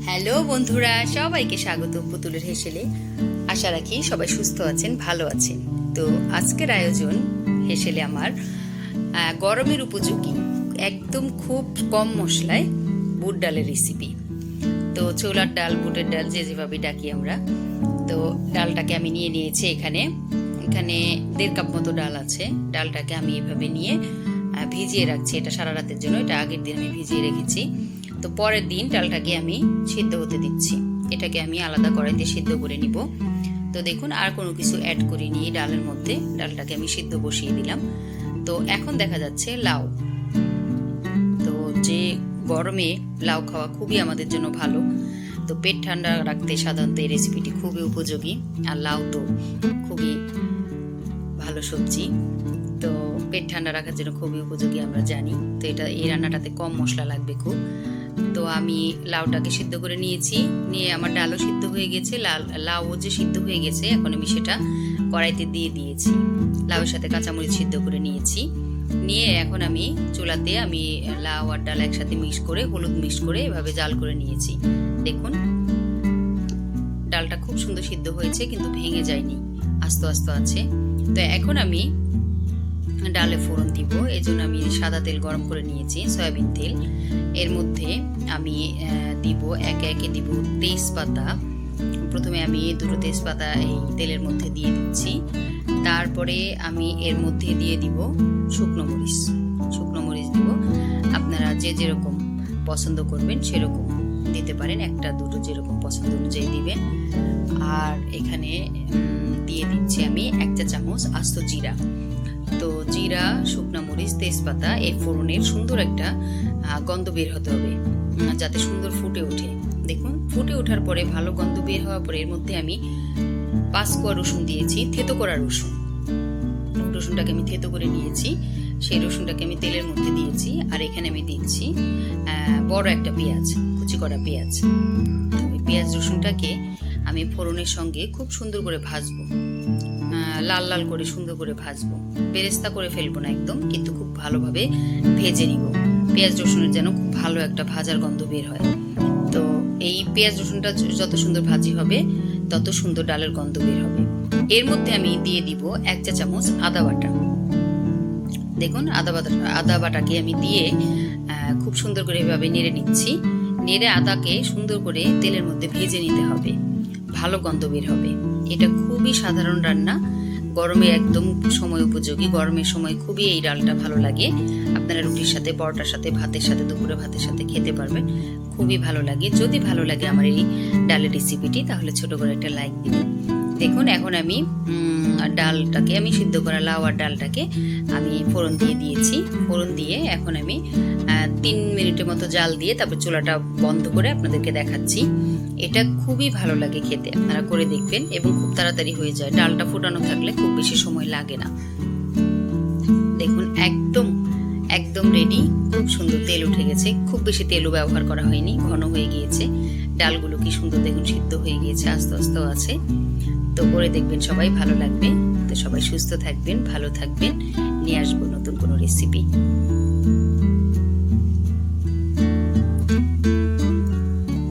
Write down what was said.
Hello বন্ধুরা, সবাইকে স্বাগত পুতুলের হেসেলে। আশা রাখি সবাই সুস্থ আছেন, ভালো আছেন। তো আজকের আয়োজন হেসেলে আমার গরমের উপযোগী, একদম খুব কম মশলায় বুট ডালের রেসিপি। তো ছোলার ডাল, বুটের ডাল, যে যেভাবে ডাকি আমরা। তো ডালটাকে আমি নিয়ে নিয়েছি। এখানে 1.5 কাপ মতো ডাল আছে। ডালটাকে আমি এভাবে নিয়ে ভিজিয়ে রাখছি। এটা সারা রাতের জন্য, এটা আগের দিন আমি ভিজিয়ে রেখেছি। তো পরের দিন ডালটাকে আমি সিদ্ধ হতে দিচ্ছি। এটাকে আমি আলাদা কড়াইতে সিদ্ধ করে নিব। তো দেখুন, আর কোনো কিছু অ্যাড করিনি ডালের মধ্যে। ডালটাকে আমি সিদ্ধ বসিয়ে দিলাম। তো এখন দেখা যাচ্ছে লাউ। তো যে গরমে লাউ খাওয়া খুবই আমাদের জন্য ভালো। তো পেট ঠান্ডা রাখতে সাধারণত এই রেসিপিটি খুবই উপযোগী। আর লাউ তো খুবই ভালো সবজি, তো পেট ঠান্ডা রাখার জন্য খুবই উপযোগী আমরা জানি। তো এই রান্নাটাতে কম মশলা লাগবে খুব। তো আমি লাউটাকে সিদ্ধ করে নিয়েছি, নিয়ে আমার ডালও সিদ্ধ হয়ে গেছে, লাউও যে সিদ্ধ হয়ে গেছে, এখন আমি সেটা কড়াইতে দিয়ে দিয়েছি। লাউয়ের সাথে কাঁচামরিচ সিদ্ধ করে নিয়েছি। নিয়ে এখন আমি চুলাতে আমি লাউ আর ডাল একসাথে মিক্স করে, হলুদ মিক্স করে এভাবে জাল করে নিয়েছি। দেখুন, ডালটা খুব সুন্দর সিদ্ধ হয়েছে, কিন্তু ভেঙে যায়নি, আস্তে আস্তে আছে। তো এখন আমি ডালে ফোড়ন দিব। এই জন্য আমি সাদা তেল গরম করে নিয়েছি, সয়াবিন তেল। এর মধ্যে আমি দিব একে একে দিব তেজপাতা। প্রথমে আমি 2টো তেজপাতা এই তেলের মধ্যে দিয়ে দিচ্ছি। তারপরে আমি এর মধ্যে দিয়ে দিব শুকনো মরিচ দিব। আপনারা যে যেরকম পছন্দ করবেন সেরকম দিতে পারেন, 1-2টো যেরকম পছন্দ অনুযায়ী দিবেন। আর এখানে দিয়ে দিচ্ছি আমি 1 চা চামচ আস্ত জিরা। তো জিরা, শুকনা মরিচ, তেজপাতা, এই ফোড়নের সুন্দর একটা গন্ধ বের হতে হবে, যাতে সুন্দর ফুটে ওঠে। দেখুন, ফুটে ওঠার পরে, ভালো গন্ধ বের হওয়ার পরে এর মধ্যে আমি 5 কোয়া রসুন দিয়েছি, থেতো করা রসুনটাকে আমি থেতো করে নিয়েছি। সেই রসুনটাকে আমি তেলের মধ্যে দিয়েছি। আর এখানে আমি দিচ্ছি বড় একটা পেঁয়াজ, কুচি করা পেঁয়াজ। ওই পেঁয়াজ রসুনটাকে আমি ফোড়নের সঙ্গে খুব সুন্দর করে ভাজবো, লাল লাল করে সুন্দর করে ভাজবো। বেরেস্তা করে ফেলবো না একদম, কিন্তু খুব ভালোভাবে ভেজে নিব। পেঁয়াজ রসুনের যেন খুব ভালো একটা ভাজার গন্ধ বের হয়। তো এই পেঁয়াজ রসুনটা যত সুন্দর ভাজি হবে, তত সুন্দর ডালের গন্ধ বের হবে। এর মধ্যে আমি দিয়ে দিব 1 চা চামচ আদা বাটা। দেখুন, আদা বাটাকে আমি দিয়ে খুব সুন্দর করে এভাবে নেড়ে নিচ্ছি। নেড়ে আদাকে সুন্দর করে তেলের মধ্যে ভেজে নিতে হবে, ভালো গন্ধ বের হবে। এটা খুবই সাধারণ রান্না, গরমে একদম সময় উপযোগী। গরমের সময় খুবই এই ডালটা ভালো লাগে। আপনারা রুটির সাথে, পরোটার সাথে, ভাতের সাথে, দুপুরে ভাতের সাথে খেতে পারবেন, খুবই ভালো লাগে। যদি ভালো লাগে আমার এই ডালের রেসিপিটি, তাহলে ছোট করে একটা লাইক দিবেন। দেখুন, এখন আমি ডালটাকে, আমি সিদ্ধ করা লাউ আর ডালটাকে আমি ফোড়ন দিয়ে দিয়েছি। ফোড়ন দিয়ে এখন আমি 3 মিনিটের মতো জাল দিয়ে তারপর চুলাটা বন্ধ করে আপনাদেরকে দেখাচ্ছি। এটা খুবই ভালো লাগে খেতে, আপনারা করে দেখবেন, এবং খুব তাড়াতাড়ি হয়ে যায়। ডালটা ফোটানো থাকলে খুব বেশি সময় লাগে না। দেখুন, একদম রেডি। খুব সুন্দর তেল উঠে গেছে, খুব বেশি তেলও ব্যবহার করা হয়নি, ঘন হয়ে গিয়েছে। ডালগুলো কি সুন্দর দেখুন সিদ্ধ হয়ে গিয়েছে, আস্তে আস্তেও আছে। তো করে দেখবেন, সবাই ভালো লাগবে। তো সবাই সুস্থ থাকবেন, ভালো থাকবেন। নিয়ে আসবো নতুন কোনো রেসিপি।